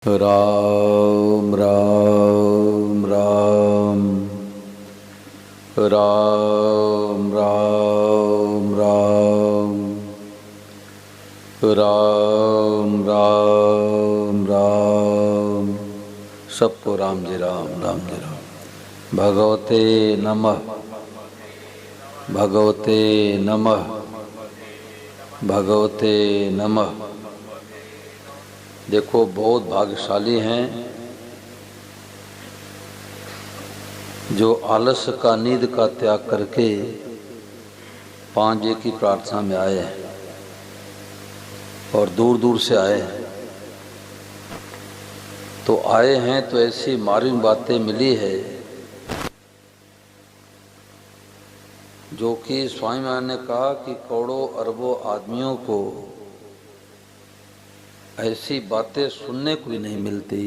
राम राम राम राम राम राम राम राम राम। सबको राम जी राम, राम जी राम। भगवते नमः, भगवते नमः, भगवते नमः। देखो, बहुत भाग्यशाली हैं जो आलस्य का, नींद का त्याग करके 5 की प्रार्थना में आए हैं और दूर दूर से आए हैं। तो आए हैं तो ऐसी मार्मिक बातें मिली है जो कि स्वामी महाराज ने कहा कि करोड़ों अरबों आदमियों को ऐसी बातें सुनने को भी नहीं मिलती।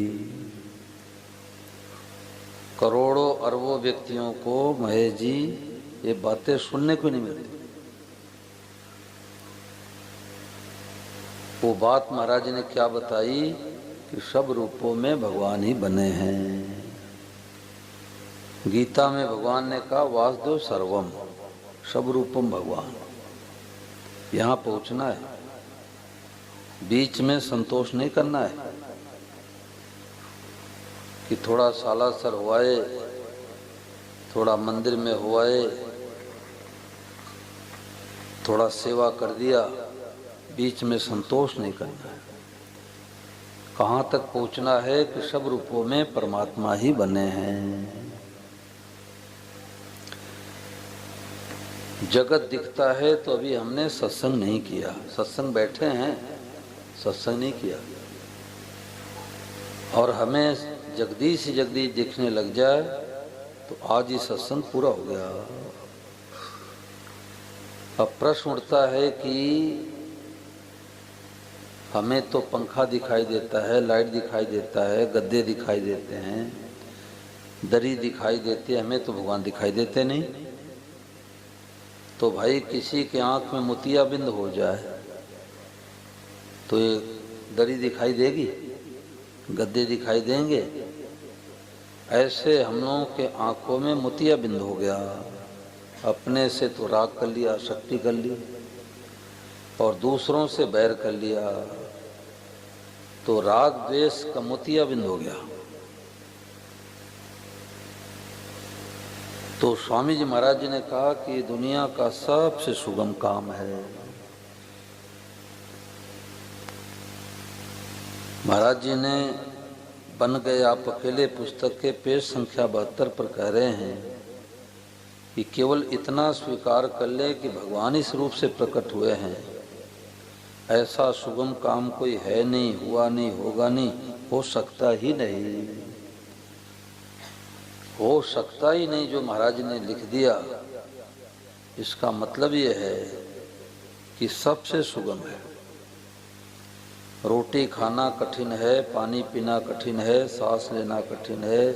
करोड़ों अरबों व्यक्तियों को महेश जी ये बातें सुनने को नहीं मिलती। वो बात महाराज ने क्या बताई कि सब रूपों में भगवान ही बने हैं। गीता में भगवान ने कहा वासुदेव सर्वम, सब रूपम भगवान। यहाँ पहुँचना है, बीच में संतोष नहीं करना है कि थोड़ा सालासर हुआए, थोड़ा मंदिर में हुआए, थोड़ा सेवा कर दिया, बीच में संतोष नहीं करना है। कहाँ तक पहुँचना है कि सब रूपों में परमात्मा ही बने हैं। जगत दिखता है तो अभी हमने सत्संग नहीं किया। सत्संग बैठे हैं, सत्संग नहीं किया। और हमें जगदीश जगदीश दिखने लग जाए तो आज ही सत्संग पूरा हो गया। अब प्रश्न उठता है कि हमें तो पंखा दिखाई देता है, लाइट दिखाई देता है, गद्दे दिखाई देते हैं, दरी दिखाई देती है, हमें तो भगवान दिखाई देते नहीं। तो भाई किसी के आंख में मोतियाबिंद हो जाए तो ये दरी दिखाई देगी, गद्दे दिखाई देंगे? ऐसे हम लोगों के आंखों में मोतियाबिंद हो गया। अपने से तो राग कर लिया, शक्ति कर ली, और दूसरों से बैर कर लिया तो राग द्वेष का मोतियाबिंद हो गया। तो स्वामी जी महाराज जी ने कहा कि दुनिया का सबसे सुगम काम है। महाराज जी ने बन गए आप अकेले पुस्तक के पेज संख्या 72 पर कह रहे हैं कि केवल इतना स्वीकार कर ले कि भगवान इस रूप से प्रकट हुए हैं। ऐसा सुगम काम कोई है नहीं, हुआ नहीं, होगा नहीं, हो सकता ही नहीं, हो सकता ही नहीं। जो महाराज ने लिख दिया इसका मतलब ये है कि सबसे सुगम है। रोटी खाना कठिन है, पानी पीना कठिन है, सांस लेना कठिन है,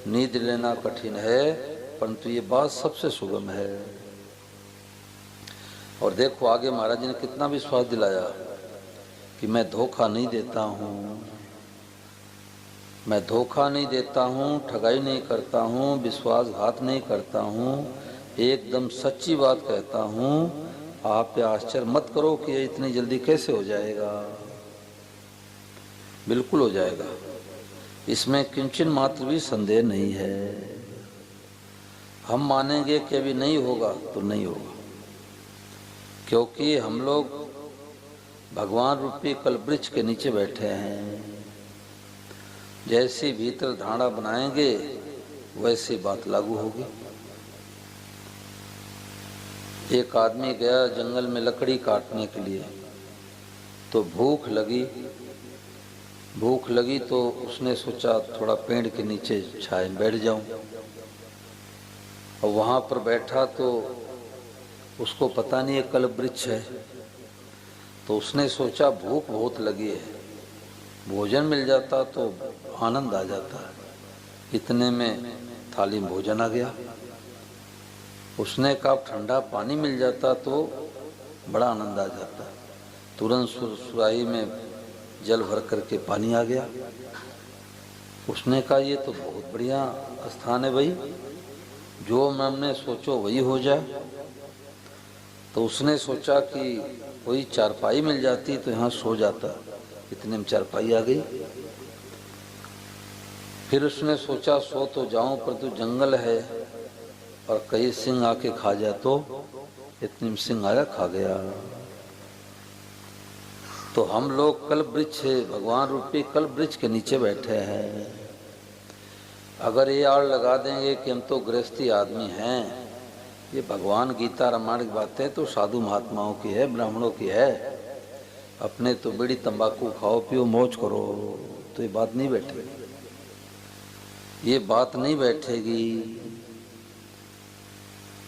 नींद लेना कठिन है, परंतु ये बात सबसे सुगम है। और देखो आगे महाराज ने कितना विश्वास दिलाया कि मैं धोखा नहीं देता हूँ, मैं धोखा नहीं देता हूँ, ठगाई नहीं करता हूँ, विश्वासघात नहीं करता हूँ, एकदम सच्ची बात कहता हूँ। आप ये आश्चर्य मत करो कि ये इतनी जल्दी कैसे हो जाएगा। बिल्कुल हो जाएगा, इसमें किंचन मात्र भी संदेह नहीं है। हम मानेंगे कि अभी नहीं होगा तो नहीं होगा, क्योंकि हम लोग भगवान रूपी कल्पवृक्ष के नीचे बैठे हैं। जैसी भीतर धारणा बनाएंगे वैसी बात लागू होगी। एक आदमी गया जंगल में लकड़ी काटने के लिए, तो भूख लगी तो उसने सोचा थोड़ा पेड़ के नीचे छाए बैठ जाऊं। और वहाँ पर बैठा तो उसको पता नहीं है कल्पवृक्ष है, तो उसने सोचा भूख बहुत लगी है, भोजन मिल जाता तो आनंद आ जाता। इतने में थाली में भोजन आ गया। उसने कहा ठंडा पानी मिल जाता तो बड़ा आनंद आ जाता। तुरंत सुराही में जल भर करके पानी आ गया। उसने कहा ये तो बहुत बढ़िया स्थान है भाई, जो हमने सोचो वही हो जाए। तो उसने सोचा कि कोई चारपाई मिल जाती तो यहाँ सो जाता, इतने में चारपाई आ गई। फिर उसने सोचा सो तो जाऊं, पर तो जंगल है और कई सिंह आके खा जाए तो, इतने में सिंह आया खा गया। तो हम लोग कल वृक्ष, भगवान रूपी कल वृक्ष के नीचे बैठे हैं। अगर ये आड़ लगा देंगे कि हम तो गृहस्थी आदमी हैं, ये भगवान गीता रामायण की बातें तो साधु महात्माओं की है, ब्राह्मणों की है, अपने तो बीड़ी तंबाकू खाओ पियो मौज करो, तो ये बात नहीं बैठेगी, ये बात नहीं बैठेगी।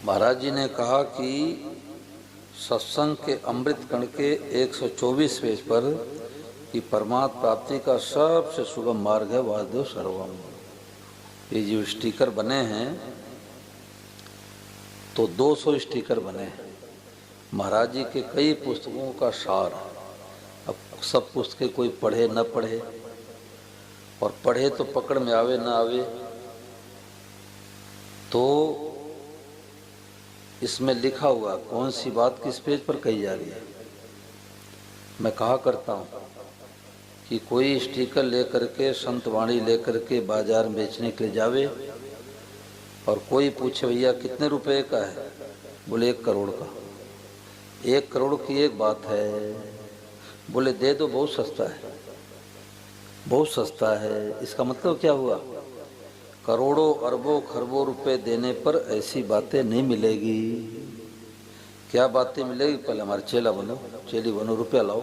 महाराज जी ने कहा कि सत्संग के अमृत कण के 124 पेज पर कि परमात्मा प्राप्ति का सबसे सुगम मार्ग है वासुदेव सर्वम। ये जो स्टिकर बने हैं तो 200 स्टिकर बने हैं, महाराज जी के कई पुस्तकों का सार। अब सब पुस्तकें कोई पढ़े न पढ़े, और पढ़े तो पकड़ में आवे न आवे, तो इसमें लिखा हुआ कौन सी बात किस पेज पर कही जा रही है। मैं कहा करता हूँ कि कोई स्टिकर लेकर के, संत वाणी लेकर के बाजार में बेचने के लिए जावे और कोई पूछे भैया कितने रुपए का है, बोले 1 करोड़ का। 1 करोड़ की एक बात है, बोले दे दो, बहुत सस्ता है, बहुत सस्ता है। इसका मतलब क्या हुआ, करोड़ों अरबों खरबों रुपए देने पर ऐसी बातें नहीं मिलेगी। क्या बातें मिलेगी, पहले हमारे चेला बनो, चेली बनो, रुपया लाओ।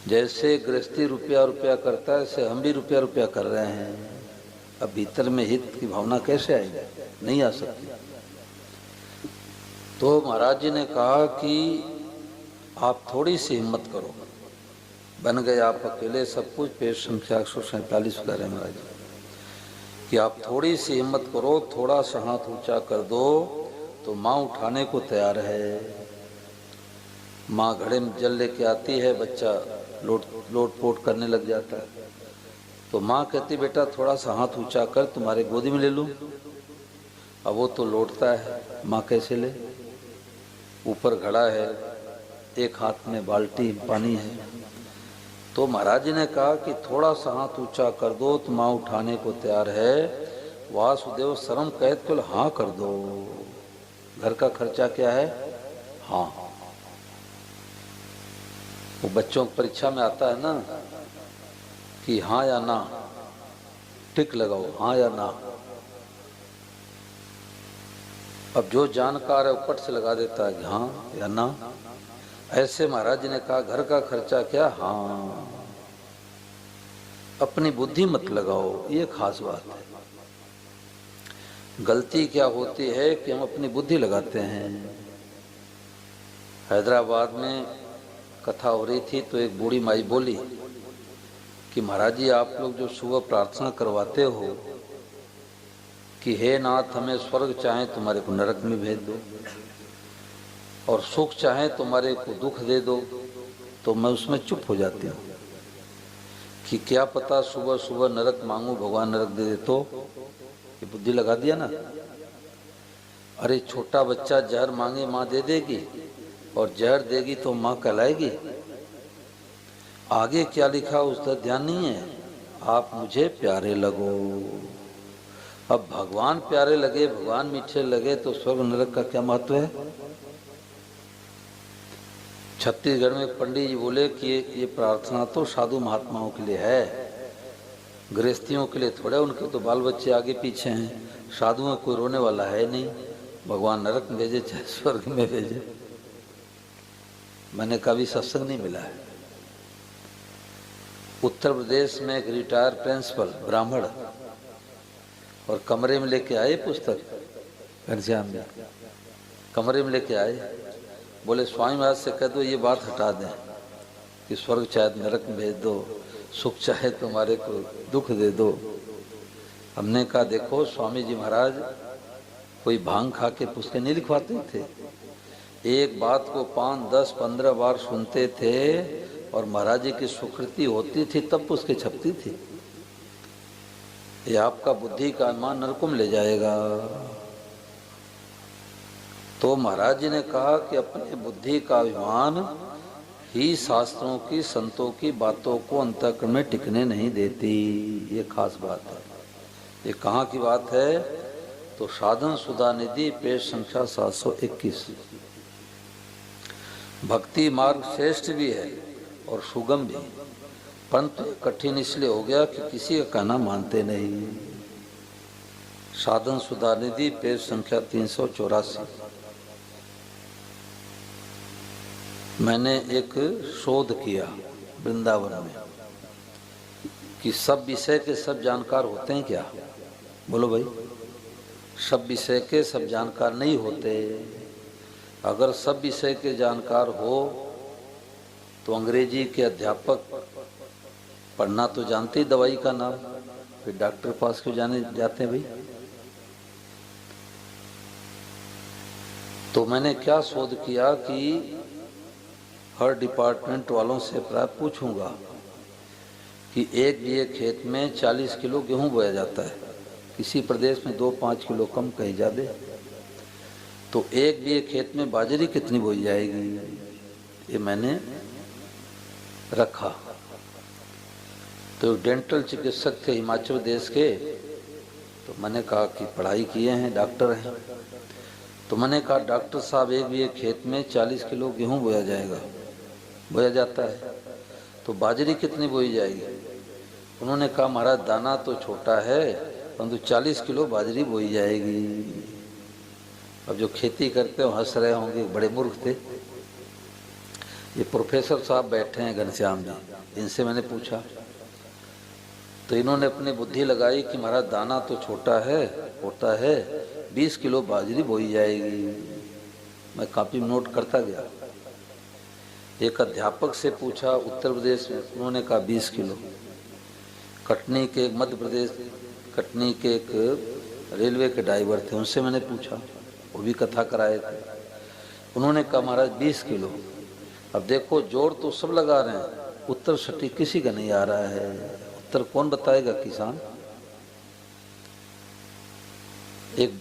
जैसे गृहस्थी रुपया रुपया करता है, ऐसे हम भी रुपया रुपया कर रहे हैं। अब भीतर में हित की भावना कैसे आएगी, नहीं आ सकती। तो महाराज जी ने कहा कि आप थोड़ी सी हिम्मत करो, बन गए आप अकेले सब कुछ। पेज संख्या 147 उतारे महाराज जी कि आप थोड़ी सी हिम्मत करो, थोड़ा सा हाथ ऊंचा कर दो तो माँ उठाने को तैयार है। माँ घड़े में जल लेके आती है, बच्चा लोट पोट करने लग जाता है, तो माँ कहती बेटा थोड़ा सा हाथ ऊंचा कर, तुम्हारे गोदी में ले लूं। अब वो तो लौटता है, माँ कैसे ले, ऊपर घड़ा है, एक हाथ में बाल्टी पानी है। तो महाराज जी ने कहा कि थोड़ा सा हाथ ऊंचा कर दो तो माँ उठाने को तैयार है। वासुदेव शर्म कहे तो हाँ कर दो। घर का खर्चा क्या है, हाँ। वो बच्चों की परीक्षा में आता है ना कि हाँ या ना, टिक लगाओ, हाँ या ना। अब जो जानकार है ऊपर से लगा देता है हाँ या ना। ऐसे महाराज जी ने कहा घर का खर्चा क्या, हाँ। अपनी बुद्धि मत लगाओ, ये खास बात है। गलती क्या होती है कि हम अपनी बुद्धि लगाते हैं। हैदराबाद में कथा हो रही थी तो एक बूढ़ी माई बोली कि महाराज जी आप लोग जो सुबह प्रार्थना करवाते हो कि हे नाथ हमें स्वर्ग चाहे तुम्हारे को नरक में भेज दो, और सुख चाहे तुम्हारे को दुख दे दो, तो मैं उसमें चुप हो जाती हूँ कि क्या पता सुबह सुबह नरक मांगू भगवान नरक दे दे तो। ये बुद्धि लगा दिया ना। अरे छोटा बच्चा जहर मांगे माँ दे देगी, और जहर देगी तो माँ कहलाएगी। आगे क्या लिखा उसका ध्यान नहीं है। आप मुझे प्यारे लगो। अब भगवान प्यारे लगे, भगवान मीठे लगे तो स्वर्ग नरक का क्या महत्व है। छत्तीसगढ़ में पंडित जी बोले कि ये प्रार्थना तो साधु महात्माओं के लिए है, गृहस्थियों के लिए थोड़े, उनके तो बाल बच्चे आगे पीछे हैं। साधुओं कोई रोने वाला है नहीं, भगवान नरक में भेजे चाहे स्वर्ग में भेजे। मैंने कभी सत्संग नहीं मिला है। उत्तर प्रदेश में एक रिटायर प्रिंसिपल ब्राह्मण और कमरे में लेके आए पुस्तक, घनश्याम में कमरे में लेके आए, बोले स्वामी महाराज से कह दो ये बात हटा दें कि स्वर्ग चाहे नरक में भेज दो, सुख चाहे तुम्हारे को दुख दे दो। हमने कहा देखो स्वामी जी महाराज कोई भांग खा के पुस्तकें नहीं लिखवाते थे, एक बात को 5, 10, 15 बार सुनते थे और महाराज जी की स्वीकृति होती थी तब पुस्तकें छपती थी। ये आपका बुद्धि का अनुमान नरकुम ले जाएगा। तो महाराज जी ने कहा कि अपने बुद्धि का अभिमान ही शास्त्रों की संतों की बातों को अंतःकरण में टिकने नहीं देती। ये खास बात है। ये कहाँ की बात है? तो साधन सुधा निधि पेज संख्या 721। भक्ति मार्ग श्रेष्ठ भी है और सुगम भी, परंतु कठिन इसलिए हो गया कि किसी का कहना मानते नहीं। साधन सुधा निधि पेज संख्या 384। मैंने एक शोध किया वृंदावन में कि सब विषय के सब जानकार होते हैं क्या? बोलो भाई, सब विषय के सब जानकार नहीं होते। अगर सब विषय के जानकार हो तो अंग्रेजी के अध्यापक पढ़ना तो जानते ही दवाई का नाम, फिर डॉक्टर पास क्यों जाने जाते हैं भाई? तो मैंने क्या शोध किया कि हर डिपार्टमेंट वालों से प्राय पूछूंगा कि एक बीघे खेत में 40 किलो गेहूं बोया जाता है, किसी प्रदेश में 2-5 किलो कम, कहीं ज़्यादा। तो एक बीघे खेत में बाजरी कितनी बोई जाएगी? ये मैंने रखा। तो डेंटल चिकित्सक थे हिमाचल प्रदेश के, तो मैंने कहा कि पढ़ाई किए हैं, डॉक्टर हैं। तो मैंने कहा डॉक्टर साहब एक बीघे खेत में 40 किलो गेहूं बोया जाता है, तो बाजरी कितनी बोई जाएगी? उन्होंने कहा महाराज दाना तो छोटा है परंतु 40 किलो बाजरी बोई जाएगी। अब जो खेती करते हो हंस रहे होंगे, बड़े मूर्ख थे। ये प्रोफेसर साहब बैठे हैं घनश्याम जी, इनसे मैंने पूछा तो इन्होंने अपनी बुद्धि लगाई कि महाराज दाना तो छोटा है, होता है 20 किलो बाजरी बोई जाएगी। मैं कापी में नोट करता गया। एक अध्यापक से पूछा उत्तर प्रदेश में, उन्होंने कहा 20 किलो। कटनी के मध्य प्रदेश, कटनी के एक रेलवे के ड्राइवर थे, उनसे मैंने पूछा, वो भी कथा कराए थे। उन्होंने कहा महाराज 20 किलो। अब देखो जोर तो सब लगा रहे हैं, उत्तर सटीक किसी का नहीं आ रहा है। उत्तर कौन बताएगा? किसान। एक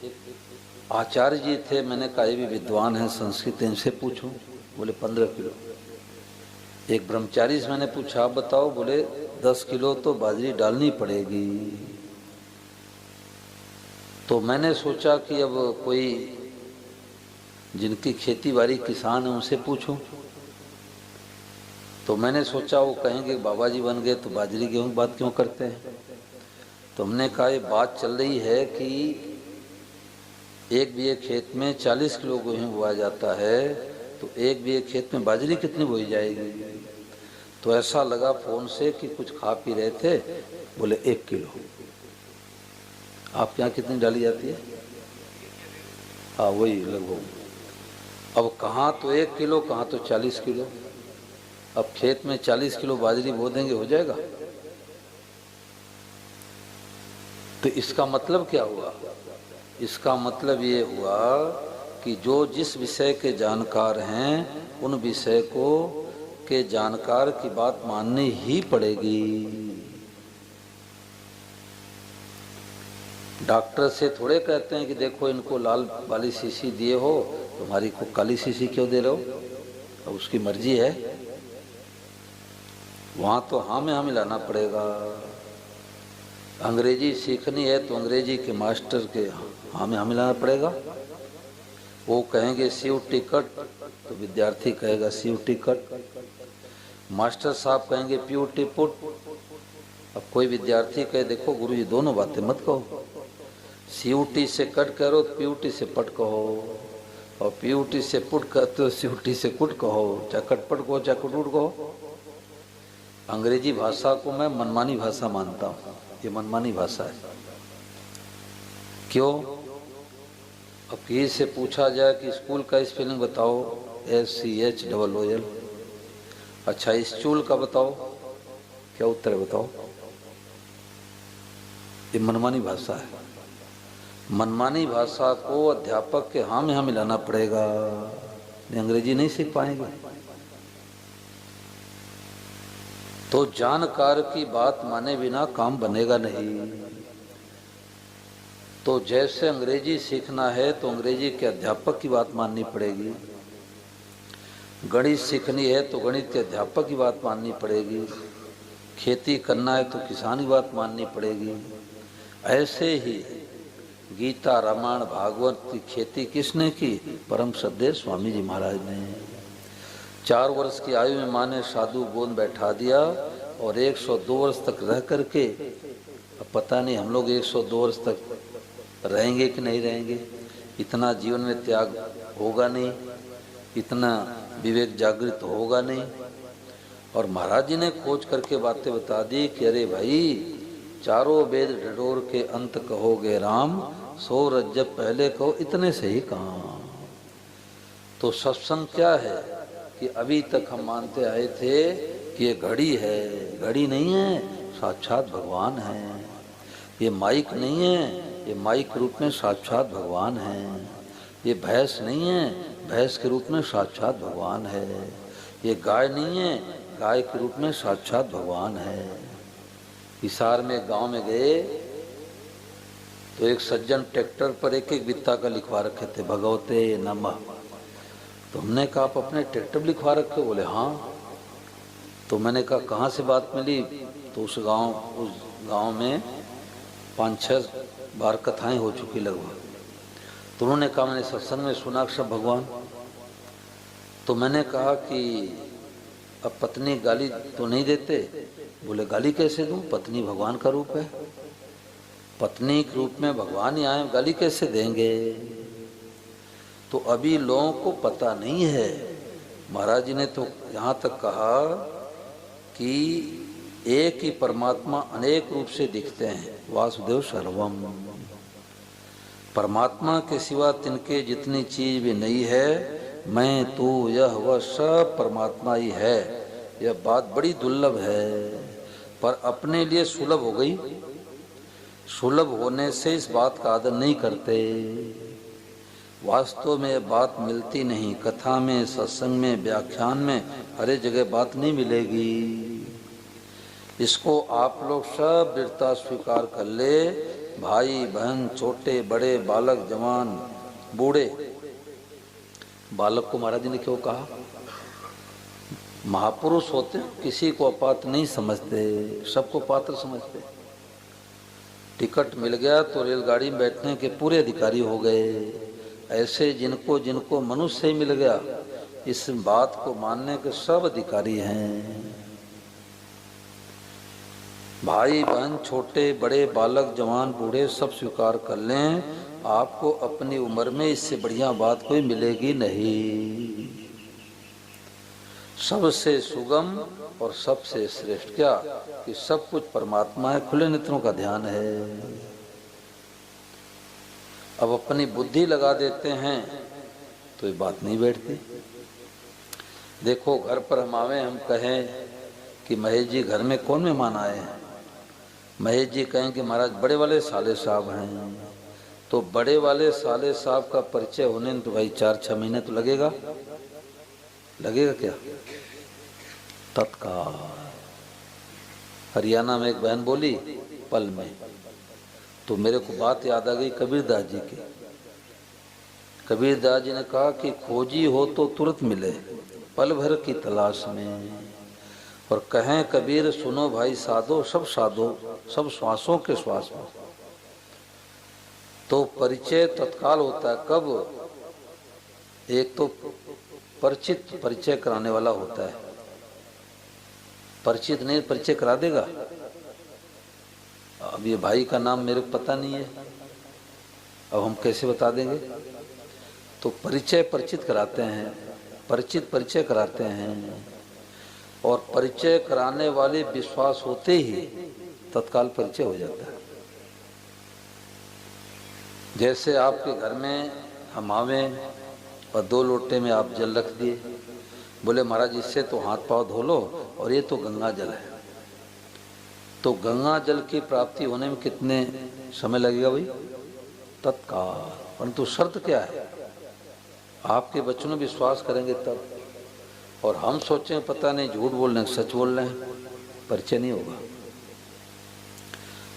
आचार्य जी थे, मैंने कहा ये भी विद्वान है संस्कृत, इनसे पूछूं, बोले 15 किलो। एक ब्रह्मचारी से मैंने पूछा आप बताओ, बोले 10 किलो तो बाजरी डालनी पड़ेगी। तो मैंने सोचा कि अब कोई जिनकी खेती बाड़ी किसान है उनसे पूछूं। तो मैंने सोचा वो कहेंगे बाबा जी बन गए तो बाजरी गेहूं की बात क्यों करते हैं। तो हमने कहा ये बात चल रही है कि एक बीघे खेत में 40 किलो गेहूं बोया जाता है, तो एक बीघे खेत में बाजरी कितनी बोई जाएगी? तो ऐसा लगा फोन से कि कुछ खा पी रहे थे, बोले 1 किलो। आपके यहाँ कितनी डाली जाती है? हाँ वही लगभग। अब कहाँ तो 1 किलो, कहाँ तो 40 किलो। अब खेत में 40 किलो बाजरी बो देंगे, हो जाएगा? तो इसका मतलब क्या हुआ? इसका मतलब ये हुआ कि जो जिस विषय के जानकार हैं उन विषय को के जानकार की बात माननी ही पड़ेगी। डॉक्टर से थोड़े कहते हैं कि देखो इनको लाल वाली शीशी दिए हो, तुम्हारी को काली शीशी क्यों दे रहे हो? अब उसकी मर्जी है। वहाँ तो हाँ में हाँ मिलाना पड़ेगा। अंग्रेजी सीखनी है तो अंग्रेजी के मास्टर के हाँ में हाँ मिलाना पड़ेगा। वो कहेंगे सीव टिकट तो विद्यार्थी कहेगा सीव टिकट। मास्टर साहब कहेंगे प्यूटी पुट। अब कोई विद्यार्थी कहे देखो गुरुजी दोनों बातें मत कहो, सीयूटी से कट करो तो पीयूटी से पट कहो, और पीयूटी से पुट कहते हो सीयूटी से कुट कहो, चाहे कटपट कहो चाहे कुटुट कहो। अंग्रेजी भाषा को मैं मनमानी भाषा मानता हूँ। ये मनमानी भाषा है। क्यों? अब किसी से पूछा जाए कि स्कूल का स्पेलिंग बताओ, SCHOOL। अच्छा स्टूल का बताओ, क्या उत्तर है बताओ? ये मनमानी भाषा है। मनमानी भाषा को अध्यापक के हाँ में हाँ मिलाना पड़ेगा, अंग्रेजी नहीं सीख पाएंगे। तो जानकार की बात माने बिना काम बनेगा नहीं। तो जैसे अंग्रेजी सीखना है तो अंग्रेजी के अध्यापक की बात माननी पड़ेगी, गणित सीखनी है तो गणित के अध्यापक की बात माननी पड़ेगी, खेती करना है तो किसान की बात माननी पड़ेगी। ऐसे ही गीता, रामायण, भागवत की खेती किसने की? परम श्रद्धेय स्वामी जी महाराज ने। 4 वर्ष की आयु में माँ ने साधु गोद बैठा दिया और 102 वर्ष तक रह करके, अब पता नहीं हम लोग 102 वर्ष तक रहेंगे कि नहीं रहेंगे। इतना जीवन में त्याग होगा नहीं, इतना विवेक जागृत होगा नहीं। और महाराज जी ने खोज करके बातें बता दी कि अरे भाई, चारों वेद ढिढोर के अंत कहोगे राम, 100 रज्जब पहले कहो इतने से ही काम। तो सत्संग क्या है कि अभी तक हम मानते आए थे कि ये घड़ी है, घड़ी नहीं है, साक्षात भगवान है। ये माइक नहीं है, ये माइक के रूप में साक्षात भगवान है। ये भैंस नहीं है, भैंस के रूप में साक्षात भगवान है। ये गाय नहीं है, गाय के रूप में साक्षात भगवान है। हिसार में गांव में गए तो एक सज्जन ट्रैक्टर पर एक एक बित्ता का लिखवा रखे थे, भगवते नमः। तो हमने कहा आप अपने ट्रैक्टर लिखवा रखे? बोले हाँ। तो मैंने कहा कहाँ से बात मिली? तो उस गांव में 5-6 बार कथाएं हो चुकी लगभग। तो उन्होंने कहा मैंने सत्संग में सुना सब भगवान। तो मैंने कहा कि अब पत्नी गाली तो नहीं देते? बोले गाली कैसे दूं, पत्नी भगवान का रूप है, पत्नी के रूप में भगवान ही आए, गाली कैसे देंगे? तो अभी लोगों को पता नहीं है। महाराज जी ने तो यहाँ तक कहा कि एक ही परमात्मा अनेक रूप से दिखते हैं, वासुदेव सर्वम। परमात्मा के सिवा तिनके जितनी चीज भी नहीं है, मैं तू यह वह सब परमात्मा ही है। यह बात बड़ी दुर्लभ है, पर अपने लिए सुलभ हो गई। सुलभ होने से इस बात का आदर नहीं करते। वास्तव में यह बात मिलती नहीं, कथा में, सत्संग में, व्याख्यान में, हर एक जगह बात नहीं मिलेगी। इसको आप लोग सब दृढ़ता स्वीकार कर ले। भाई बहन, छोटे बड़े, बालक जवान बूढ़े। बालक को महाराज जी ने क्यों कहा? महापुरुष होते किसी को अपात्र नहीं समझते, सबको पात्र समझते। टिकट मिल गया तो रेलगाड़ी में बैठने के पूरे अधिकारी हो गए। ऐसे जिनको जिनको मनुष्य ही मिल गया, इस बात को मानने के सब अधिकारी हैं। भाई बहन, छोटे बड़े, बालक जवान बूढ़े, सब स्वीकार कर लें, आपको अपनी उम्र में इससे बढ़िया बात कोई मिलेगी नहीं। सबसे सुगम और सबसे श्रेष्ठ क्या कि सब कुछ परमात्मा है, खुले नेत्रों का ध्यान है। अब अपनी बुद्धि लगा देते हैं तो ये बात नहीं बैठती। देखो, घर पर हम आवे, हम कहें कि महेश जी घर में कौन मेहमान आए हैं? महेश जी कहें कि महाराज बड़े वाले साले साहब हैं। तो बड़े वाले साले साहब का परिचय होने में तो भाई 4-6 महीने तो लगेगा क्या? तत्काल। हरियाणा में एक बहन बोली पल में, तो मेरे को बात याद आ गई कबीरदास जी की। कबीरदास जी ने कहा कि खोजी हो तो तुरंत मिले, पल भर की तलाश में। और कहें कबीर सुनो भाई साधो, सब साधो, सब श्वासों के श्वास में। तो परिचय तत्काल होता है। कब? एक तो परिचित परिचय कराने वाला होता है। परिचित नहीं परिचय करा देगा? अब ये भाई का नाम मेरे को पता नहीं है, अब हम कैसे बता देंगे? तो परिचय परिचित कराते हैं, परिचित परिचय कराते हैं। और परिचय कराने वाले विश्वास होते ही तत्काल परिचय हो जाता है। जैसे आपके घर में हम आवे और 2 लोटे में आप जल रख दिए, बोले महाराज इससे तो हाथ पांव धो लो, और ये तो गंगा जल है। तो गंगा जल की प्राप्ति होने में कितने समय लगेगा भाई? तत्काल। परंतु शर्त क्या है? आपके बच्चों ने विश्वास करेंगे तब। और हम सोचें पता नहीं झूठ बोल रहे हैं सच बोल रहे हैं। परिचय नहीं होगा।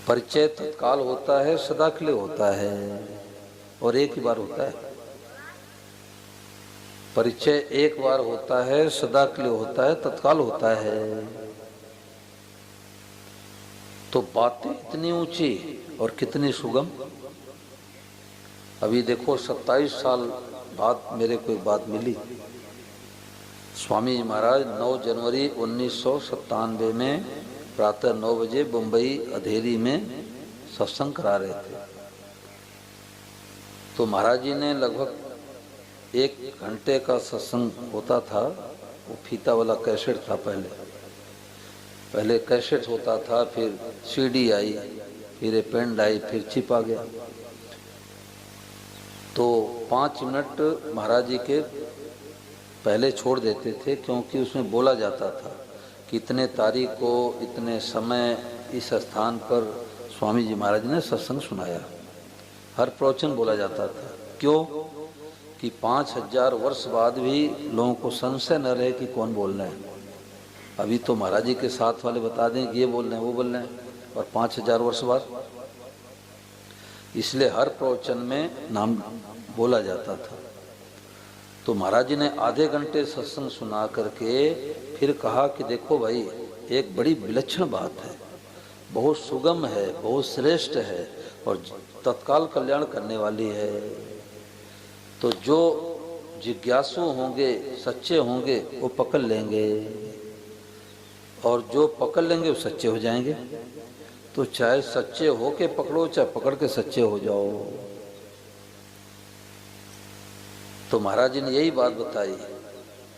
परिचय तत्काल होता है, सदा के लिए होता है और एक ही बार होता है। परिचय एक बार होता है, सदा के लिए होता है, तत्काल होता है। तो बातें इतनी ऊंची और कितनी सुगम। अभी देखो 27 साल बाद मेरे को एक बात मिली। स्वामी जी महाराज 9 जनवरी 1997 में प्रातः 9 बजे मुंबई अधेरी में सत्संग करा रहे थे। तो महाराज जी ने लगभग 1 घंटे का सत्संग होता था। वो फीता वाला कैसेट था। पहले कैसेट होता था, फिर सीडी आई, फिर पेन आई, फिर चिप आ गया। तो 5 मिनट महाराज जी के पहले छोड़ देते थे, क्योंकि उसमें बोला जाता था कि इतने तारीख को इतने समय इस स्थान पर स्वामी जी महाराज ने सत्संग सुनाया। हर प्रवचन बोला जाता था। क्यों? कि 5000 वर्ष बाद भी लोगों को संशय न रहे कि कौन बोल रहे हैं। अभी तो महाराज जी के साथ वाले बता दें कि ये बोल रहे हैं, वो बोल रहे हैं, और 5000 वर्ष बाद। इसलिए हर प्रवचन में नाम बोला जाता था। तो महाराज जी ने आधे घंटे सत्संग सुना करके फिर कहा कि देखो भाई, एक बड़ी विलक्षण बात है, बहुत सुगम है, बहुत श्रेष्ठ है और तत्काल कल्याण करने वाली है। तो जो जिज्ञासु होंगे, सच्चे होंगे, वो पकड़ लेंगे, और जो पकड़ लेंगे वो सच्चे हो जाएंगे। तो चाहे सच्चे हो के पकड़ो, चाहे पकड़ के सच्चे हो जाओ। तो महाराज जी ने यही बात बताई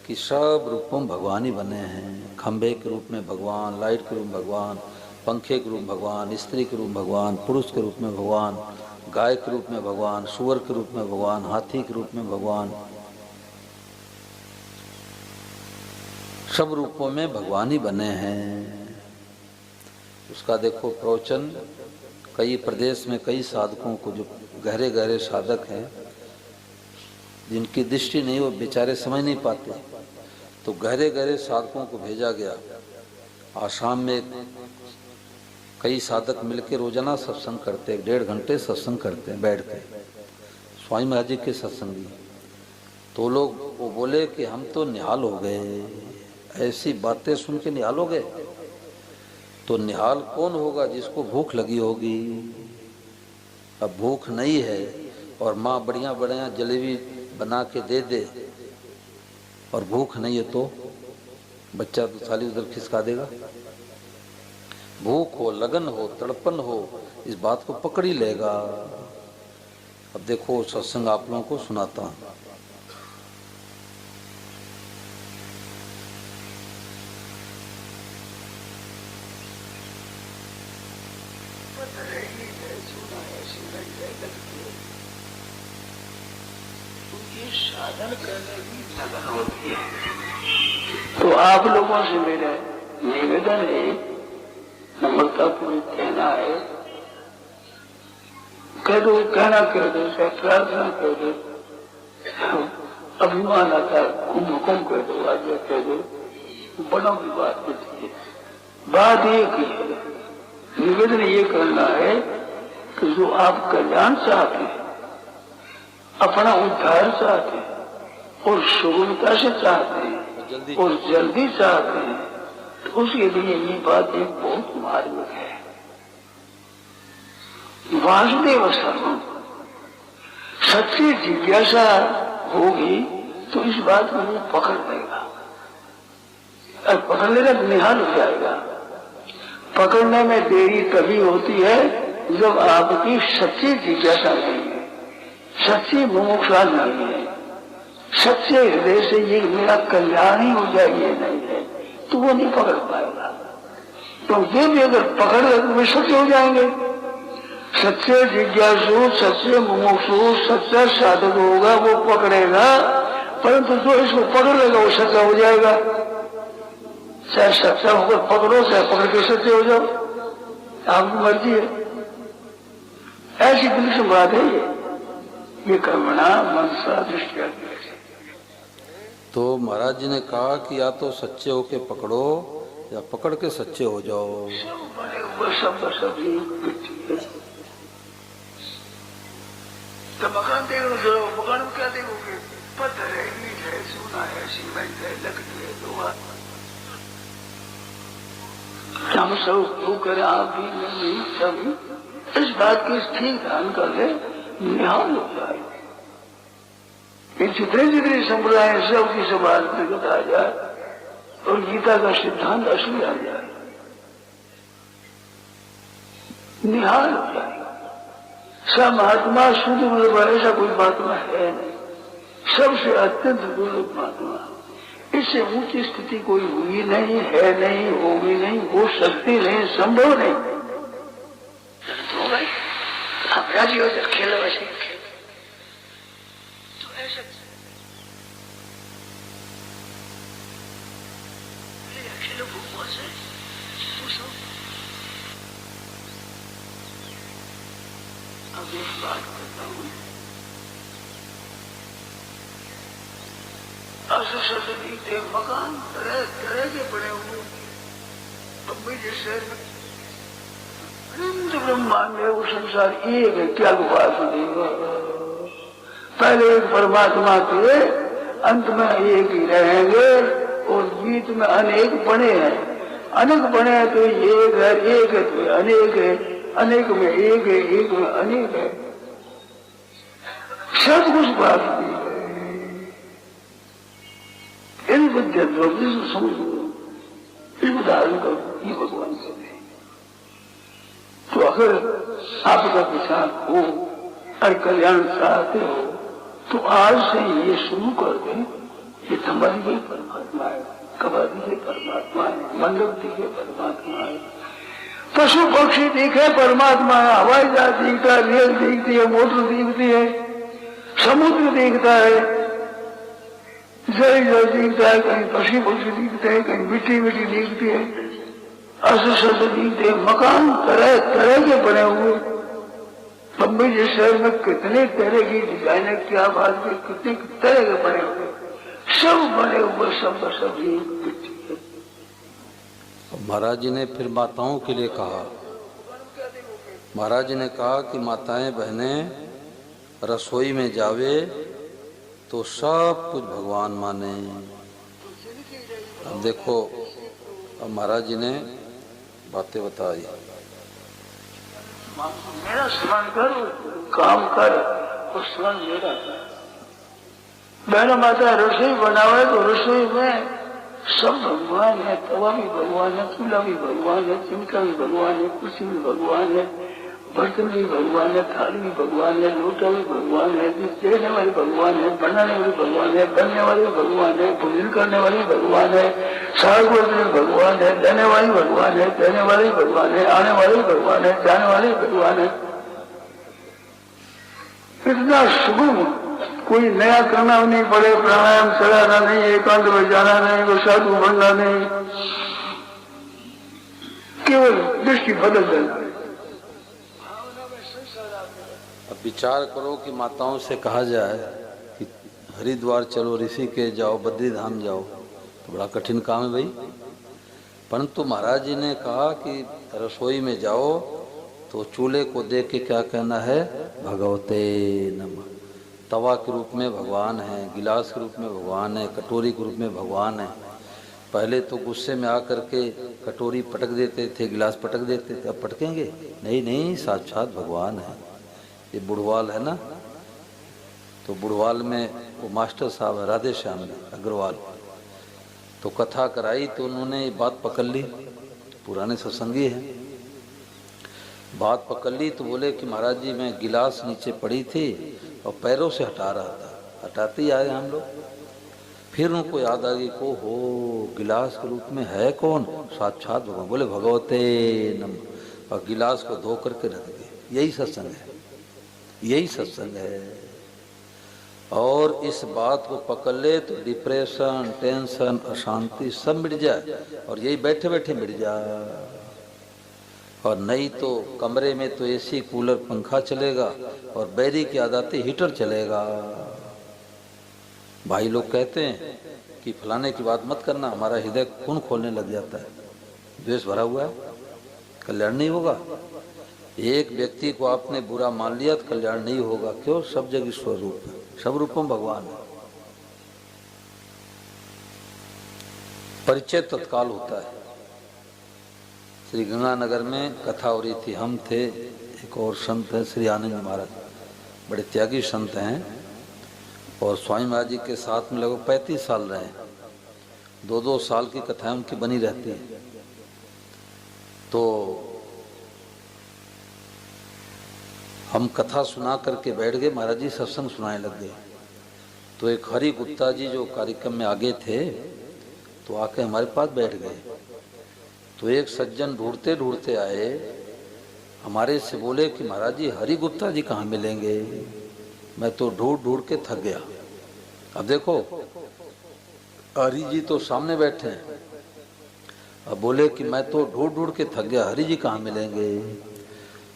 कि सब रूपों में भगवान ही बने हैं। खंभे के रूप में भगवान, लाइट के रूप में भगवान, पंखे के रूप में भगवान, स्त्री के रूप में भगवान, पुरुष के रूप में भगवान, गाय के रूप में भगवान, सूअर के रूप में भगवान, हाथी के रूप में भगवान। सब रूपों में भगवान ही बने हैं। उसका देखो प्रवचन कई प्रदेश में कई साधकों को, जो गहरे गहरे साधक हैं, जिनकी दृष्टि नहीं, वो बेचारे समझ नहीं पाते, तो गहरे गहरे साधकों को भेजा गया। आसाम में कई साधक मिलकर रोजाना सत्संग करते, 1.5 घंटे सत्संग करते हैं बैठ के, स्वामी महाराज जी के सत्संगी। तो लोग वो बोले कि हम तो निहाल हो गए, ऐसी बातें सुन के निहाल हो गए। तो निहाल कौन होगा? जिसको भूख लगी होगी। अब भूख नहीं है और माँ बढ़िया बढ़िया जलेबी बना के दे दे और भूख नहीं है, तो बच्चा तो थाली उधर खिसका देगा। भूख हो, लगन हो, तड़पन हो, इस बात को पकड़ ही लेगा। अब देखो सत्संग आप लोगों को सुनाता हूँ। साधन करने की लगन होती है। तो आप लोगों से मेरा निवेदन है, नम्रता पूरी कहना है, कह दो, कहना कह दो, प्रार्थना कह दो, अभिमान आता है, हुक्म कह दो, आज्ञा कह दो, बड़ों की बात होती है। बात एक ही है, निवेदन ये करना है कि जो आप कल्याण चाहते हैं, अपना उद्धार चाहते हैं और सुगमता से चाहते हैं और जल्दी चाहते हैं, तो उसके लिए ये बात एक बहुत मार्मिक है। वासुदेव सर्वम, सच्ची जिज्ञासा होगी तो इस बात को वो पकड़ लेगा, और पकड़ लेगा तो निहाल हो जाएगा। पकड़ने में देरी तभी होती है जब आपकी सच्ची जिज्ञासा नहीं है, सच्ची मुमुक्षा नहीं है, सच्चे हृदय से ये मेरा कल्याण ही हो जाए ये नहीं है, तो वो नहीं पकड़ पाएगा। तो ये भी अगर पकड़ ले तो वे सच्चे हो जाएंगे। सच्चे जिज्ञासु, सच्चे मुमुक्षु, सच्चा साधक होगा, वो पकड़ेगा, परंतु जो इसको पकड़ लेगा वो सच्चा हो जाएगा। चाहे सच्चा होकर पकड़ो, चाहे पकड़ के सच्चे हो जाओ, आपकी मर्जी है। ऐसी दिलचस्प बात है ये कर्मणा मनसा दृष्टि। तो महाराज जी ने कहा कि या तो सच्चे होके पकड़ो या पकड़ के सच्चे हो जाओ। सब बड़े हुए सब मिट्टी है। तो मकान देख लो, मकान में क्या देखोगे? पत्थर है, ईंट है, सोना है, सीमेंट है, लकड़ी है, लोहा। हम सब वो करें, आप भी नहीं, सब इस बात की ठीक ध्यान कर ले, निहाल हो जाए। जितने जितने संप्रदाय है सबकी सब आत्मिकता आ जाए और गीता का सिद्धांत असली आ जाए, निहाल हो जाए। सब महात्मा शुद्ध मतलब ऐसा कोई महात्मा है नहीं, सबसे अत्यंत दुर्लभ महात्मा। इससे ऊंची स्थिति कोई हुई नहीं, है नहीं, होगी नहीं, हो सकती नहीं, संभव नहीं। तो भाई आप राजी हो जाए, खेलो वैसे खेलो, तो ऐसा खेलो भूखों से पूछो। अब एक बात करता हूँ, दिखते मकान तरह तरह के बने हुए बम्बई जैसे शहर में अनंत ब्रह्मांड है, वो संसार एक है, क्या बात देगा। पहले एक परमात्मा थे, अंत में एक ही रहेंगे और बीच में अनेक बने हैं। अनेक बने हैं तो एक है, एक है तो अनेक है, अनेक में एक है, एक में अनेक है, सब कुछ बात दी है। इन बुद्धियों को समझो, इस उदाहरण को ये भगवान कहते हैं। तो अगर आपका विचार हो और कल्याण चाहते हो तो आज से ये शुरू कर दें, ये तुम्हारी भी परमात्मा है, कबाड़ी के परमात्मा है, मंडप दिखे परमात्मा है, पशु पक्षी दिखे परमात्मा है, हवाई जहाज दिखता है, रेल दिखती है, मोटर दिखती है, समुद्र दिखता है, जल जल दिखता है, कहीं पशु पक्षी दिखते हैं, कहीं मिट्टी मिट्टी दिखती है, असत दिखते हैं। मकान तरह तरह के बने हुए, बम्बई जैसे शहर में कितने तरह की डिजाइन है, क्या बात है, कितने तरह के बने हुए, सब बने हुए, सब मिट्टी है। महाराज जी ने फिर माताओं के लिए कहा, महाराज जी ने कहा कि माताएं बहनें रसोई में जावे तो सब कुछ भगवान माने। अब देखो, अब महाराज जी ने बातें बताई, मेरा स्मरण कर, काम कर, और स्मरण मेरा कर। बहना माता रसोई बनावे तो रसोई में सब भगवान है, तवा भी भगवान है, चूल्हा भी भगवान है, चिमटा भी भगवान है, कुर्सी भी भगवान है, बर्तन भी भगवान है, थाली भी भगवान है, लोटा भी भगवान है, देने वाले भगवान है, बनाने वाले भगवान है, बनने वाले भगवान है, भोजन करने वाले भगवान है, साग वाले भगवान है, देने वाले भगवान है, देने वाले भगवान है, आने वाले भगवान है, जाने वाले भगवान है। इतना सुगम, कोई नया करना नहीं पड़े, प्राणायाम चलाना नहीं, एकांत में जाना नहीं, वो साधु बनना नहीं, केवल दृष्टि बदल देना। अब विचार करो कि माताओं से कहा जाए कि हरिद्वार चलो, ऋषिकेश जाओ, बद्रीधाम जाओ, तो बड़ा कठिन काम है भाई। परंतु महाराज जी ने कहा कि रसोई में जाओ तो चूल्हे को देख के क्या कहना है, भगवते नमः। तवा के रूप में भगवान है, गिलास के रूप में भगवान है, कटोरी के रूप में भगवान है। पहले तो गुस्से में आकर के कटोरी पटक देते थे, गिलास पटक देते थे, अब पटकेंगे नहीं, साक्षात भगवान है। ये बुढ़वाल है ना, तो बुढ़वाल में वो मास्टर साहब है राधे श्याम अग्रवाल, तो कथा कराई तो उन्होंने ये बात पकड़ ली, पुराने सत्संगी हैं, बात पकड़ ली तो बोले कि महाराज जी मैं गिलास नीचे पड़ी थी और पैरों से हटा रहा था, हटाते ही आए हम लोग। फिर उनको याद आ गई को हो गिलास के रूप में है कौन, साक्षात भगवान। बोले भगवते नमः और गिलास को धो करके रख दिए। यही सत्संग है, यही सत्संग है। और इस बात को पकड़ ले तो डिप्रेशन, टेंशन, अशांति सब मिट जाए, और यही बैठे बैठे मिट जाए। और नहीं तो कमरे में तो एसी, कूलर, पंखा चलेगा, और बैरी की आदत हीटर चलेगा। भाई लोग कहते हैं कि फलाने की बात मत करना, हमारा हृदय खून खोलने लग जाता है। द्वेष भरा हुआ है, कल्याण नहीं होगा। एक व्यक्ति को आपने बुरा मान लिया तो कल्याण नहीं होगा। क्यों? सब जगह स्वरूप है, सब रूपम भगवान है। परिचय तत्काल होता है। श्री गंगानगर में कथा हो रही थी, हम थे, एक और संत है श्री आनंद महाराज, बड़े त्यागी संत हैं, और स्वामी महाराज जी के साथ में लगभग 35 साल रहे। 2-2 साल की कथाएं उनकी बनी रहती है। तो हम कथा सुना करके बैठ गए, महाराज जी सत्संग सुनाने लग गए। तो एक हरि गुप्ता जी जो कार्यक्रम में आगे थे, तो आके हमारे पास बैठ गए। तो एक सज्जन ढूंढते ढूंढते आए, हमारे से बोले कि महाराज जी हरि गुप्ता जी कहाँ मिलेंगे? मैं तो ढूंढ ढूंढ के थक गया। अब देखो, हरि जी तो सामने बैठे हैं। अब बोले कि मैं तो ढूंढ ढूंढ के थक गया, हरि जी कहाँ मिलेंगे?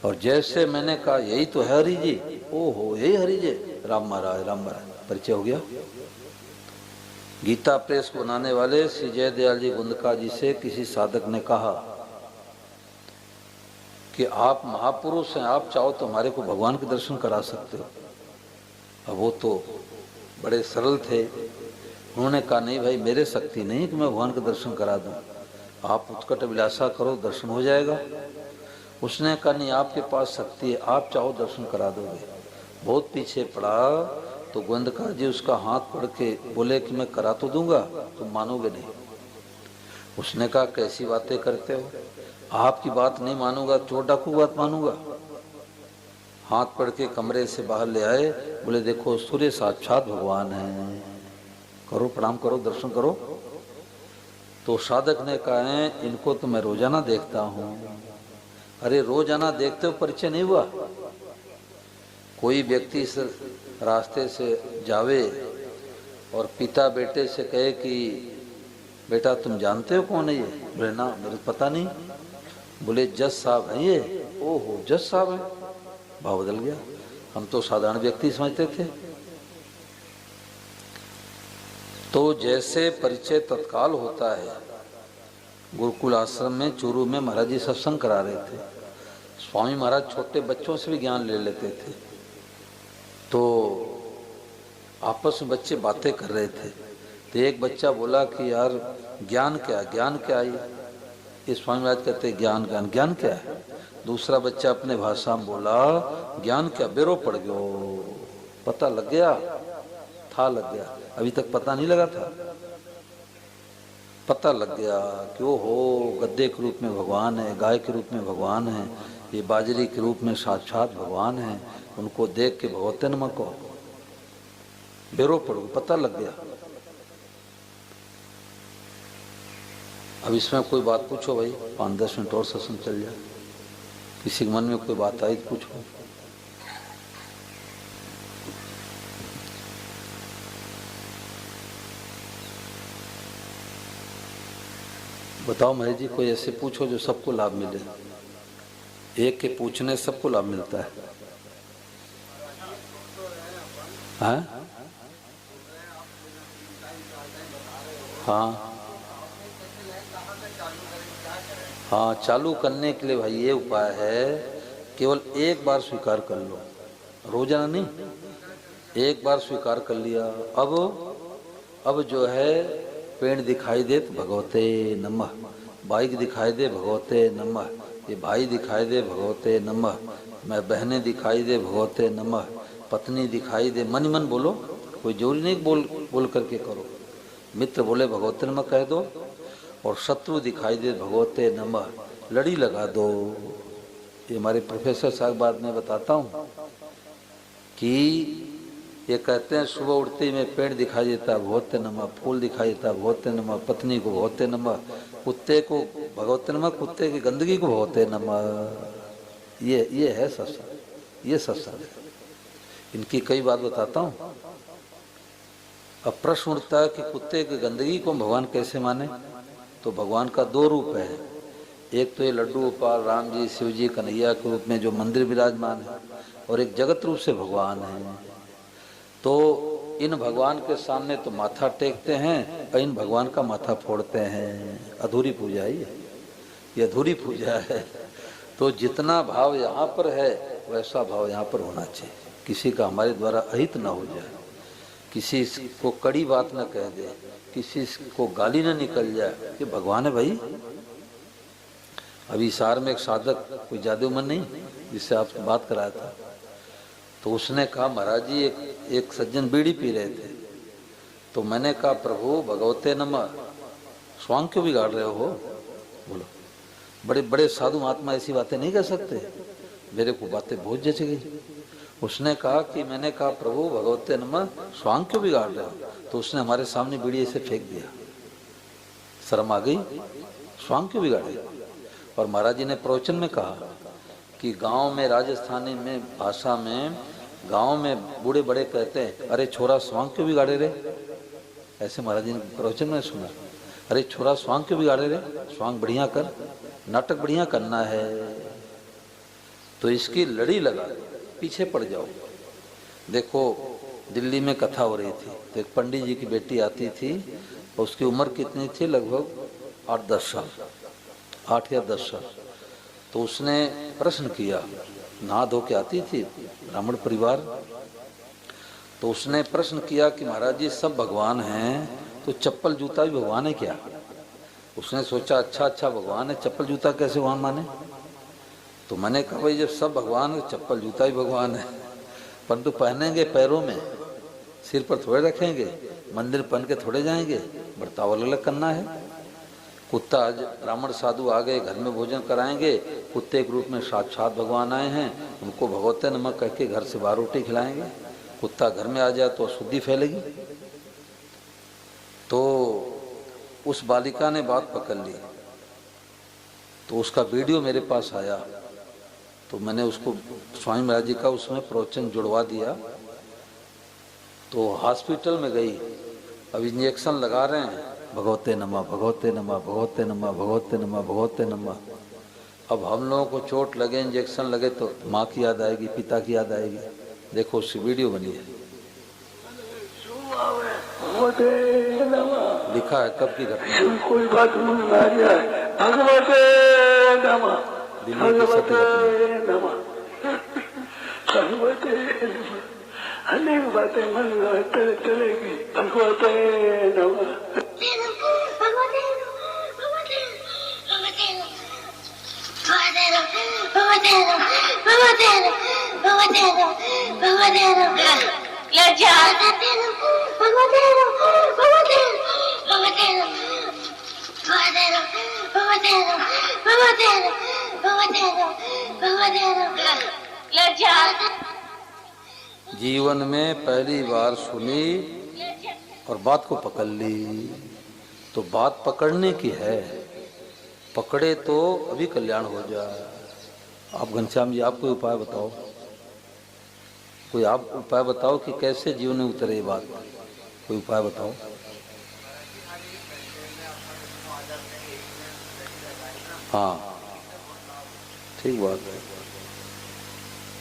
और जैसे मैंने कहा यही तो है हरि जी, ओहो यही हरि जी, राम महाराज राम महाराज, परिचय हो गया। गीता प्रेस को बनाने वाले श्री जयदयाल जी गुंदका जी से किसी साधक ने कहा कि आप महापुरुष हैं, आप चाहो तो हमारे को भगवान के दर्शन करा सकते हो। अब वो तो बड़े सरल थे, उन्होंने कहा नहीं भाई, मेरे शक्ति नहीं कि मैं भगवान के दर्शन करा दूं, आप उत्कट अभिलाषा करो, दर्शन हो जाएगा। उसने कहा नहीं, आपके पास शक्ति है, आप चाहो दर्शन करा दोगे। बहुत पीछे पड़ा तो गोविंदका जी उसका हाथ पकड़ के बोले कि मैं करा तो दूंगा, तुम मानोगे नहीं। उसने कहा कैसी बातें करते हो, आपकी बात नहीं मानूंगा, चोर डाकू बात मानूंगा। हाथ पकड़ के कमरे से बाहर ले आए, बोले देखो सूर्य साक्षात भगवान है, करो प्रणाम करो, दर्शन करो। तो साधक ने कहा है इनको तो मैं रोजाना देखता हूँ। अरे रोजाना देखते हो, परिचय नहीं हुआ। कोई व्यक्ति इस रास्ते से जावे और पिता बेटे से कहे कि बेटा तुम जानते हो कौन है ये? बोले ना, मेरे पता नहीं। बोले जज साहब है ये। ओहो जज साहब है, भाव बदल गया। हम तो साधारण व्यक्ति समझते थे। तो जैसे परिचय तत्काल होता है, गुरुकुल आश्रम में चूरू में महाराज जी सत्संग करा रहे थे। स्वामी महाराज छोटे बच्चों से भी ज्ञान ले लेते थे। तो आपस में बच्चे बातें कर रहे थे, तो एक बच्चा बोला कि यार ज्ञान क्या, ज्ञान क्या है? ये स्वामी महाराज कहते ज्ञान ज्ञान ज्ञान क्या है? दूसरा बच्चा अपने भाषा में बोला ज्ञान क्या, बेरो पड़ गयो, पता लग गया था, लग गया, अभी तक पता नहीं लगा था, पता लग गया कि वो हो गद्दे के रूप में भगवान है, गाय के रूप में भगवान है, ये बाजरी के रूप में साक्षात भगवान है। उनको देख के भगवते नमः को बेरो पड़ गया, पता लग गया। अब इसमें कोई बात पूछो भाई, 5-10 मिनट और सत्संग चल जाए। किसी के मन में कोई बात आई तो पूछो। बताओ महेश जी, कोई ऐसे पूछो जो सबको लाभ मिले। एक के पूछने सबको लाभ मिलता है। हाँ हाँ हाँ, चालू करने के लिए भाई ये उपाय है, केवल एक बार स्वीकार कर लो, रोजाना नहीं, एक बार स्वीकार कर लिया। अब जो है पेड़ दिखाई दे तो भगवते नमः, बाइक दिखाई दे भगवते नमः, ये भाई दिखाई दे भगवते नमः, मैं बहनें दिखाई दे भगवते नमः, पत्नी दिखाई दे, मन मन बोलो, कोई जरूरी नहीं बोल करके करो। मित्र बोले भगवते नमः कह दो, और शत्रु दिखाई दे भगवते नमः, लड़ी लगा दो। ये हमारे प्रोफेसर साहब बाद में बताता हूँ कि ये कहते हैं सुबह उठते में पेड़ दिखाई देता भगवते नमः, फूल दिखाई देता भगवते नमः, पत्नी को भगवते नमः, कुत्ते को भगवते नमः, कुत्ते की गंदगी को भगवते नमः। ये है सत्संग, ये सत्संग है। इनकी कई बात बताता हूँ। अब प्रश्न उठता है कि कुत्ते की गंदगी को भगवान कैसे माने? तो भगवान का 2 रूप है, एक तो ये लड्डू गोपाल राम जी शिव जी कन्हैया के रूप में जो मंदिर विराजमान है, और एक जगत रूप से भगवान है। तो इन भगवान के सामने तो माथा टेकते हैं और इन भगवान का माथा फोड़ते हैं, अधूरी पूजा ही है। ये अधूरी पूजा है। तो जितना भाव यहाँ पर है वैसा भाव यहाँ पर होना चाहिए। किसी का हमारे द्वारा अहित ना हो जाए, किसी को कड़ी बात न कह दे, किसी को गाली न निकल जाए, ये भगवान है भाई। अभी सार में एक साधक, कोई जादूमन नहीं जिससे आपसे बात कराया था, तो उसने कहा महाराज जी एक सज्जन बीड़ी पी रहे थे, तो मैंने कहा प्रभु भगवते नमः, स्वांग क्यों बिगाड़ रहे हो? बोलो, बड़े बड़े साधु महात्मा ऐसी बातें नहीं कर सकते। मेरे को बातें बहुत जच गई। उसने कहा कि मैंने कहा प्रभु भगवते नमः, स्वांग क्यों बिगाड़ रहे हो? तो उसने हमारे सामने बीड़ी ऐसे फेंक दिया। शर्म आ गई, स्वांग क्यों बिगाड़े? और महाराज जी ने प्रवचन में कहा कि गांव में, राजस्थानी में भाषा में, गांव में बूढ़े बड़े कहते हैं, अरे छोरा स्वांग क्यों बिगाड़े रे? ऐसे महाराज जी ने प्रवचन में सुना, अरे छोरा स्वांग क्यों बिगाड़े रे? स्वांग बढ़िया कर, नाटक बढ़िया करना है। तो इसकी लड़ी लगा, पीछे पड़ जाओ। देखो दिल्ली में कथा हो रही थी, तो एक पंडित जी की बेटी आती थी, उसकी उम्र कितनी थी? लगभग 8-10 साल, 8 या 10 साल। तो उसने प्रश्न किया, नहा धो के आती थी, ब्राह्मण परिवार। तो उसने प्रश्न किया कि महाराज जी सब भगवान हैं, तो चप्पल जूता भी भगवान है क्या? उसने सोचा अच्छा भगवान है, चप्पल जूता कैसे भगवान माने? तो मैंने कहा भाई जब सब भगवान है, चप्पल जूता भी भगवान है, परंतु पहनेंगे पैरों में, सिर पर थोड़े रखेंगे, मंदिर पहन के थोड़े जाएंगे, बर्ताव अलग करना है। कुत्ता, आज ब्राह्मण साधु आ गए, घर में भोजन कराएंगे, कुत्ते के रूप में साक्षात भगवान आए हैं, उनको भगवते नमः कह के घर से 12 रोटी खिलाएंगे। कुत्ता घर में आ जाए तो अशुद्धि फैलेगी। तो उस बालिका ने बात पकड़ ली, तो उसका वीडियो मेरे पास आया, तो मैंने उसको स्वामी महाराज जी का उसमें प्रवचन जुड़वा दिया। तो हॉस्पिटल में गई, अब इंजेक्शन लगा रहे हैं, भगवते नमः भगवते नमः भगवते नमः भगवते नमः भगवते नमः। अब हम लोगों को चोट लगे, इंजेक्शन लगे तो माँ की याद आएगी, पिता की याद आएगी। देखो उसकी वीडियो बनी है, लिखा है कब की घटना, कोई बात नहीं आ रहा है। भगवते नमः भगवते नमः भगवते नमः, अनेक बातें मन में चलेगी। भगवते नमः जीवन में पहली बार सुनी और बात को पकड़ ली। तो बात पकड़ने की है, पकड़े तो अभी कल्याण हो जाए। आप घनश्याम जी, आप कोई उपाय बताओ, कोई आप उपाय बताओ कि कैसे जीवन में उतरे ये बात, कोई उपाय बताओ। हाँ ठीक बात है,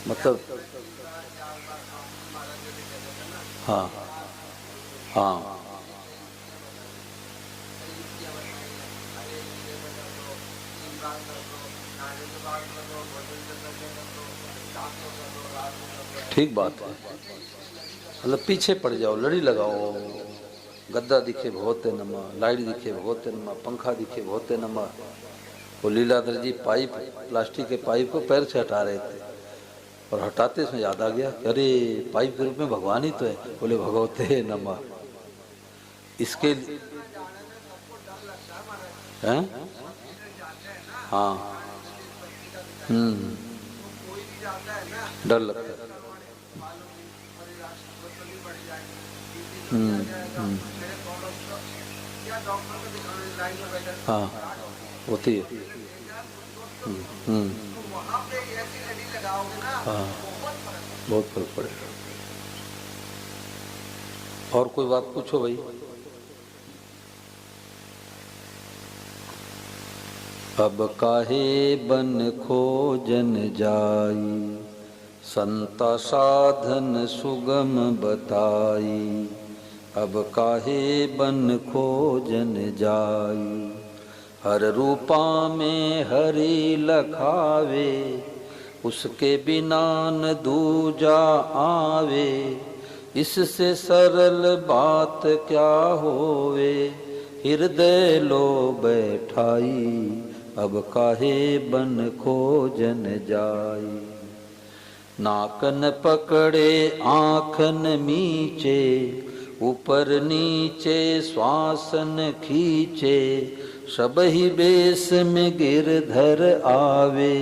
मतलब हाँ हाँ ठीक बात है, मतलब पीछे पड़ जाओ, लड़ी लगाओ। गद्दा दिखे भगवते नमः, लाइट दिखे भगवते नमः, पंखा दिखे भगवते नमः। वो लीलाधर जी पाइप, प्लास्टिक के पाइप को पैर से हटा रहे थे, और हटाते इसमें याद आ गया कि अरे पाइप के रूप में भगवान ही तो है। बोले भगवते नमः। इसके हैं हाँ, डर लगता है। हाँ होती है। हाँ बहुत फर्क पड़ेगा। और कोई बात पूछो भाई। अब काहे बन खोजन जाई, संता साधन सुगम बताई। अब काहे बन खोजन जाई, हर रूपा में हरि लखावे, उसके बिना न दूजा आवे। इससे सरल बात क्या होवे, हृदय लो बैठाई, अब काहे बन खोजन जाई। नाकन पकड़े आँखन मीचे, ऊपर नीचे श्वासन खींचे। सब ही बेस में गिरधर आवे,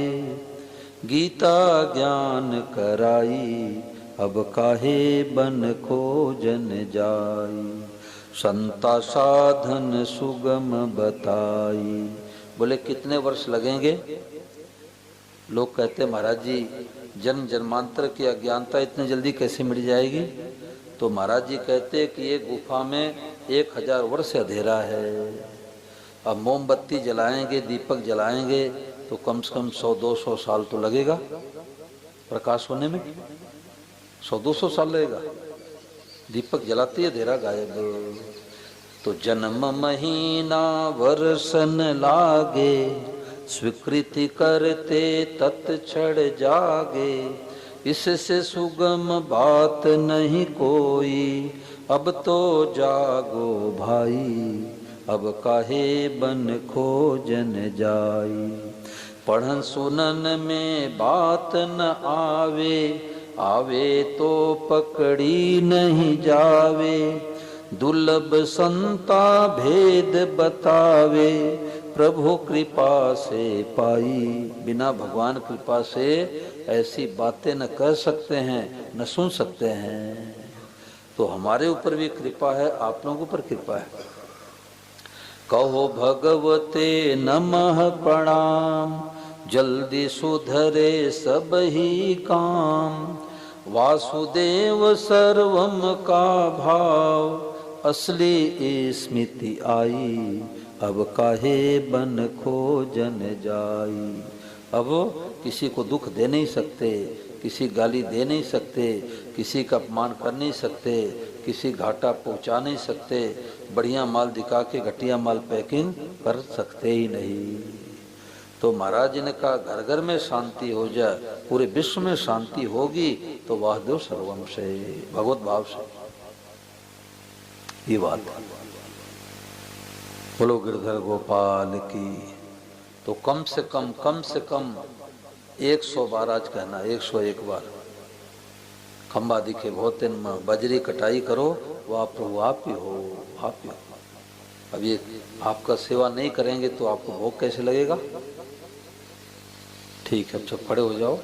गीता ज्ञान कराई, अब काहे बन खोजन जाई। संता साधन सुगम बताई। बोले कितने वर्ष लगेंगे? लोग कहते महाराज जी जन्म जन्मांतर की अज्ञानता इतनी जल्दी कैसे मिट जाएगी? तो महाराज जी कहते कि ये गुफा में 1000 वर्ष से अंधेरा है। अब मोमबत्ती जलाएंगे, दीपक जलाएंगे तो कम से कम 100-200 साल तो लगेगा प्रकाश होने में। 100-200 साल लगेगा। दीपक जलाते ही अंधेरा गायब। तो जन्म महीना वर्षन लागे, स्वीकृति करते तत्क्षण जागे। इससे सुगम बात नहीं कोई, अब तो जागो भाई, अब काहे बन खोजन जाई। पढ़न सुनन में बात न आवे, आवे तो पकड़ी नहीं जावे। दुर्लभ संता भेद बतावे, प्रभु कृपा से पाई। बिना भगवान कृपा से ऐसी बातें न कर सकते हैं, न सुन सकते हैं। तो हमारे ऊपर भी कृपा है, आप लोगों पर कृपा है। कहो भगवते नमः प्रणाम, जल्दी सुधरे सब ही काम। वासुदेव सर्वम का भाव, असली स्मृति आई, अब काहे बन खोजन जाई। अब किसी को दुख दे नहीं सकते, किसी गाली दे नहीं सकते, किसी का अपमान कर नहीं सकते, किसी घाटा पहुंचा नहीं सकते, बढ़िया माल दिखा के घटिया माल पैकिंग कर सकते ही नहीं। तो महाराज ने कहा घर घर में शांति हो जाए, पूरे विश्व में शांति होगी तो वासुदेव सर्वम से, भगवत भाव से। ये बात बोलो गिरधर गोपाल की। तो कम से कम 100 बार आज कहना, 101 बार। खंबा दिखे बहुत दिन में, बजरी कटाई करो, वाह प्रभु आप ही हो, आप ही हो। अब ये आपका सेवा नहीं करेंगे तो आपको भोग कैसे लगेगा? ठीक है, अब सब खड़े हो जाओ।